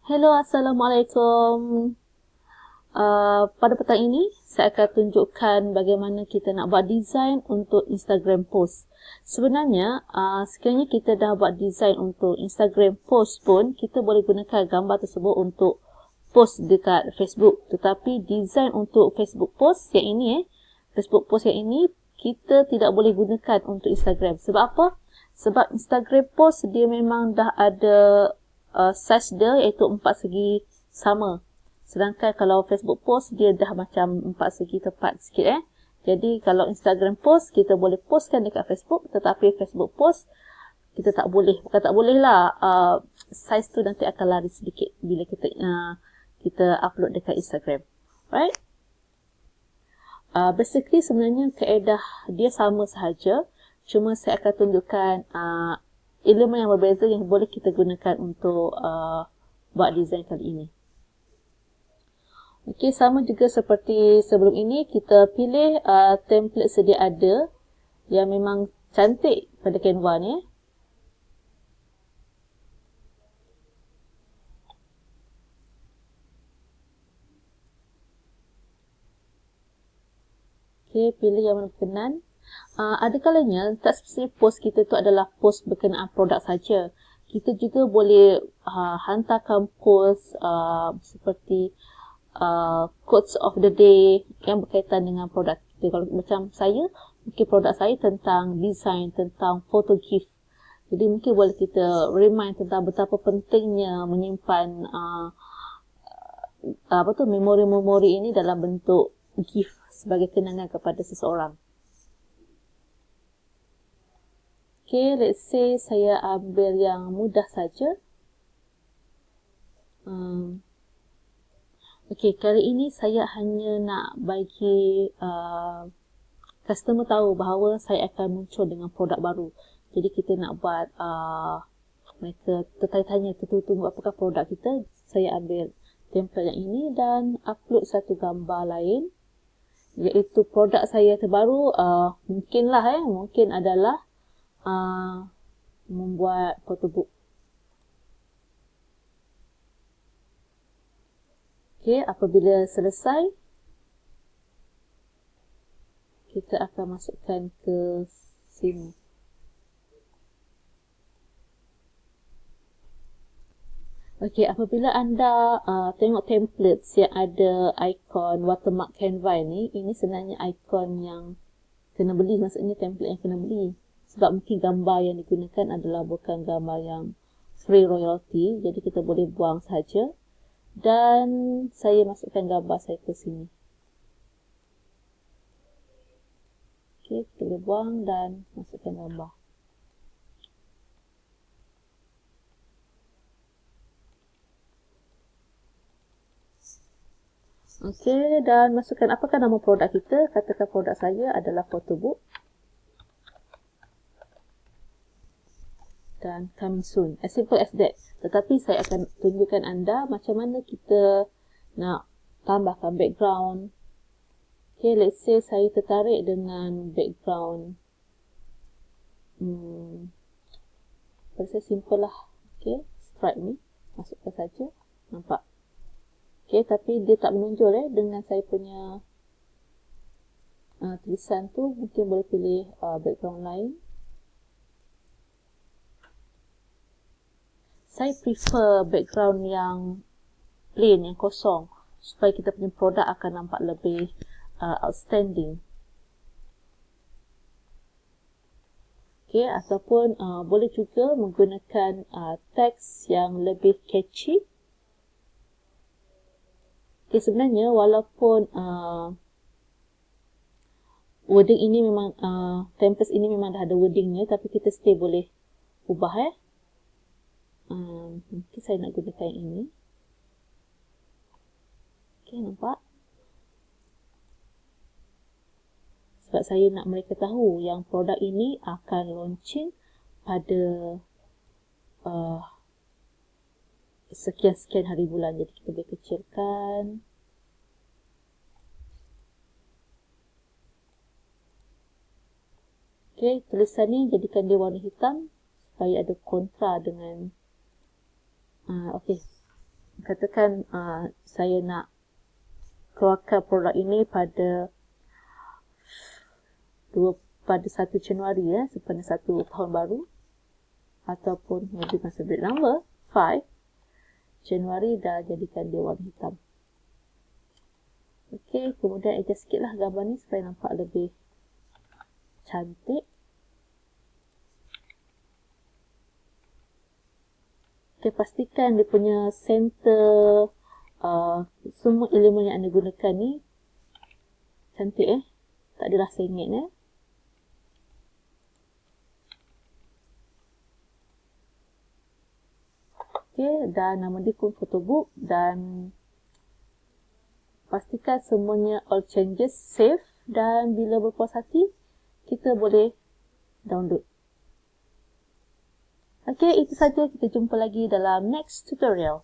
Hello, Assalamualaikum. Pada petang ini, saya akan tunjukkan bagaimana kita nak buat design untuk Instagram post. Sebenarnya, sekiranya kita dah buat design untuk Instagram post pun, kita boleh gunakan gambar tersebut untuk post dekat Facebook. Tetapi design untuk Facebook post yang ini, Facebook post yang ini, kita tidak boleh gunakan untuk Instagram. Sebab apa? Sebab Instagram post dia memang dah ada size dia iaitu 4 segi sama. Sedangkan kalau Facebook post dia dah macam 4 segi tepat sikit Jadi kalau Instagram post kita boleh postkan dekat Facebook, tetapi Facebook post kita tak boleh. Bukan tak boleh lah, size tu nanti akan lari sedikit bila kita upload dekat Instagram. Right? Basically sebenarnya kaedah dia sama sahaja. Cuma saya akan tunjukkan elemen yang berbeza yang boleh kita gunakan untuk buat design kali ini. Okey, sama juga seperti sebelum ini, kita pilih template sedia ada yang memang cantik pada Canva ni. Okey, pilih yang mana berkenan. Ada kalanya tak semestinya post kita tu adalah post berkenaan produk saja. Kita juga boleh hantarkan post seperti quotes of the day yang berkaitan dengan produk kita. Kalau macam saya, mungkin produk saya tentang design, tentang photo gift. Jadi mungkin boleh kita remind tentang betapa pentingnya menyimpan memori-memori ini dalam bentuk gift sebagai kenangan kepada seseorang. Okay, let's say saya ambil yang mudah saja. Okay, kali ini saya hanya nak bagi customer tahu bahawa saya akan muncul dengan produk baru. Jadi kita nak buat mereka tertanya-tanya, tunggu apakah produk kita. Saya ambil template yang ini dan upload satu gambar lain, iaitu produk saya terbaru. Mungkin adalah membuat photobook. Okey, apabila selesai, kita akan masukkan ke sini. Okey, apabila anda tengok templates yang ada ikon watermark Canva ini sebenarnya ikon yang kena beli, maksudnya template yang kena beli. Sebab mungkin gambar yang digunakan adalah bukan gambar yang free royalty, jadi kita boleh buang saja. Dan saya masukkan gambar saya ke sini. Okey, kita boleh buang dan masukkan gambar. Okey, dan masukkan apakah nama produk kita. Katakan produk saya adalah photobook. Dan coming soon. As simple as that. Tetapi saya akan tunjukkan anda macam mana kita nak tambahkan background. Okay, let's say saya tertarik dengan background. Saya simple lah. Okay, stripe ni. Masukkan saja. Nampak? Okay, tapi dia tak menonjol dengan saya punya tulisan tu. Mungkin boleh pilih background lain. Saya prefer background yang plain, yang kosong, supaya kita punya produk akan nampak lebih outstanding. Okay, ataupun boleh juga menggunakan teks yang lebih catchy. Okay, sebenarnya walaupun wording ini memang, template ini memang dah ada wordingnya, tapi kita still boleh ubah mungkin saya nak gunakan yang ini. Okay, nampak? Sebab saya nak mereka tahu yang produk ini akan launching pada sekian-sekian hari bulan. Jadi kita boleh kecilkan. Okay, tulisan ni jadikan dia warna hitam supaya ada kontra dengan okey. katakan saya nak keluarkan produk ini pada 1 Januari pada 1 tahun baru, ataupun maybe masa break number 5 Januari dah jadikan dia warna hitam. Okey, kemudian adjust sikit lah gambar ni supaya nampak lebih cantik. Okey, pastikan dia punya center, semua elemen yang anda gunakan ni cantik tak adalah sengit Okey, dan nama dia pun photobook, dan pastikan semuanya all changes save, dan bila berpuas hati kita boleh download. Okey, itu saja. Kita jumpa lagi dalam next tutorial.